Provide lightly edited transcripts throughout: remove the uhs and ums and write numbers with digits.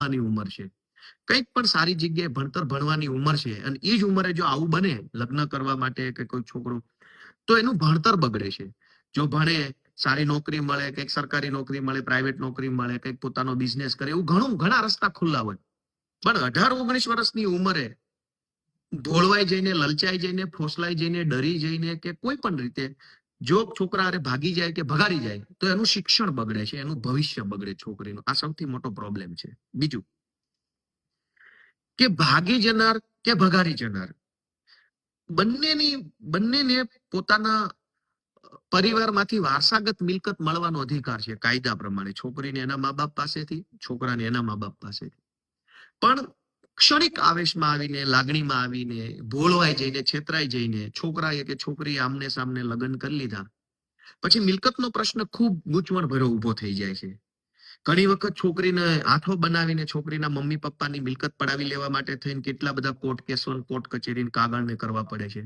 ભણવાની ઉંમર છે, કંઈક પણ સારી જગ્યાએ ભણતર ભણવાની ઉંમર છે, અને એ જ ઉંમરે જો આવું બને લગ્ન કરવા માટે કે કોઈ છોકરો, તો એનું ભણતર બગડે છે. જો ભણે, સારી નોકરી મળે, કંઈક સરકારી નોકરી મળે, પ્રાઇવેટ નોકરી મળે, કંઈક પોતાનો બિઝનેસ કરે, એવું ઘણા રસ્તા ખુલ્લા હોય. પણ 18-19 વર્ષની ઉંમરે ભોળવાઈ જઈને, લલચાઈ જઈને, ફોસલાઈ જઈને, ડરી જઈને કે કોઈ પણ રીતે જો છોકરા હારે ભાગી જાય કે ભગાડી જાય, તો એનું શિક્ષણ બગડે છે, એનું ભવિષ્ય બગડે છોકરીનું. આ સૌથી મોટો પ્રોબ્લેમ છે. બીજું કે ભાગી જનાર કે ભગાડી જનાર, બંનેને પોતાના પરિવારમાંથી વારસાગત મિલકત મળવાનો અધિકાર છે કાયદા પ્રમાણે. છોકરીને એના મા બાપ પાસેથી, છોકરાને એના મા બાપ પાસેથી. પણ ક્ષણિક આવેશમાં આવીને, લાગણીમાં આવીને, ભોળવાઈ જઈને, છેતરાઈ જઈને છોકરાએ કે છોકરીએ આમને સામને લગ્ન કરી લીધા, પછી મિલકતનો પ્રશ્ન ખૂબ ગૂંચવણ ભર્યો ઉભો થઈ જાય છે. ઘણી વખત છોકરીને આંખો બનાવીને છોકરીના મમ્મી પપ્પાની મિલકત પડાવી લેવા માટે થઈને કેટલા બધા કોર્ટ કેસો, કોર્ટ કચેરી, કાગળને કરવા પડે છે.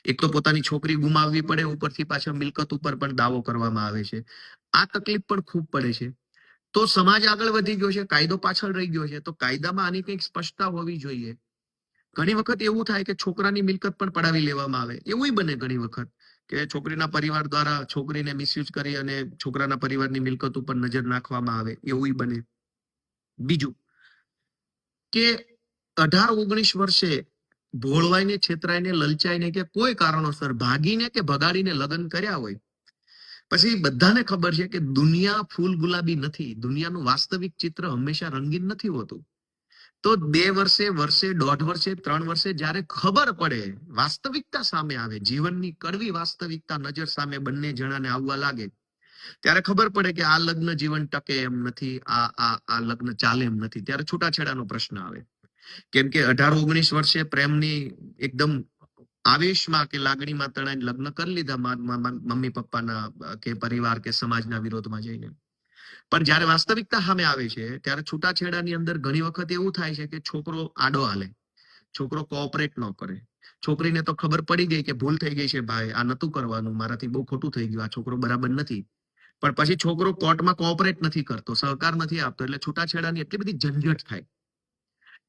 એક તો પોતાની છોકરી ગુમાવવી પડે, ઉપરથી પાછા મિલકત ઉપર પણ દાવો કરવામાં આવે છે. આ તકલીફ પણ ખૂબ પડે છે. તો સમાજ આગળ વધી ગયો છે, કાયદો પાછળ રહી ગયો છે. તો કાયદામાં આની કંઈક સ્પષ્ટતા હોવી જોઈએ. ઘણી વખત એવું થાય કે છોકરાની મિલકત પણ પડાવી લેવામાં આવે. એવું બને ઘણી વખત કે છોકરીના પરિવાર દ્વારા છોકરીને મિસયુઝ કરી અને છોકરાના પરિવારની મિલકત ઉપર નજર નાખવામાં આવે, એવું બને. બીજું કે 18-19 વર્ષે ભોળવાઈને, છેતરાઈને, લલચાઈને કે કોઈ કારણોસર ભાગીને કે ભગાડીને લગ્ન કર્યા હોય, પછી બધાને ખબર છે કે દુનિયા ફૂલ ગુલાબી નથી. દુનિયાનું વાસ્તવિક ચિત્ર હંમેશા રંગીન નથી હોતું. તો 2 વર્ષે, 1.5 વર્ષે, 3 વર્ષે જ્યારે ખબર પડે, વાસ્તવિકતા સામે આવે, જીવનની કડવી વાસ્તવિકતા નજર સામે બંને જણાને આવવા લાગે, ત્યારે ખબર પડે કે આ લગ્ન જીવન ટકે એમ નથી, આ લગ્ન ચાલે એમ નથી. ત્યારે છૂટાછેડાનો પ્રશ્ન આવે. કેમ કે 18-19 વર્ષે પ્રેમની એકદમ આવેશમાં કે લાગણીમાં તણાઈને લગ્ન કરી લીધા મમ્મી પપ્પાના કે પરિવાર કે સમાજના વિરોધમાં જઈને. પણ જ્યારે વાસ્તવિકતા સામે આવે છે, ત્યારે છૂટાછેડાની અંદર ઘણી વખત એવું થાય છે કે છોકરો આડો હાલે, છોકરો કોઓપરેટ ન કરે. છોકરીને તો ખબર પડી ગઈ કે ભૂલ થઈ ગઈ છે, ભાઈ આ નતું કરવાનું, મારાથી બહુ ખોટું થઈ ગયું, આ છોકરો બરાબર નથી. પણ પછી છોકરો કોર્ટમાં કોઓપરેટ નથી કરતો, સહકાર નથી આપતો, એટલે છૂટાછેડાની એટલી બધી ઝંઝટ થાય.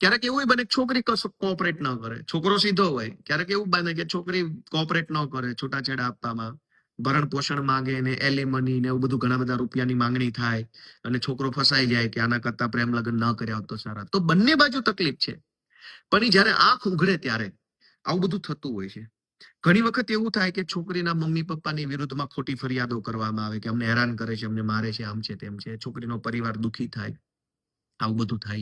ક્યારેક એવું બને છોકરી કોઓપરેટ ન કરે, છોકરો સીધો હોય. ક્યારેક એવું બને કે છોકરી કોઓપરેટ ન કરે છૂટાછેડા આપવામાં, ભરણ પોષણ માંગે ને એલિમની ને એવું બધું ઘણા બધા રૂપિયાની માંગણી થાય, અને છોકરો ફસાઈ જાય કે આના કરતા પ્રેમ લગ્ન ન કર્યા હોત તો સારા. તો બંને બાજુ તકલીફ છે. પણ જયારે આંખ ઉઘડે ત્યારે આવું બધું થતું હોય છે. ઘણી વખત એવું થાય કે છોકરીના મમ્મી પપ્પાની વિરુદ્ધમાં ખોટી ફરિયાદો કરવામાં આવે કે અમને હેરાન કરે છે, અમને મારે છે, આમ છે, તેમ છે. છોકરીનો પરિવાર દુખી થાય, આવું બધું થાય છે.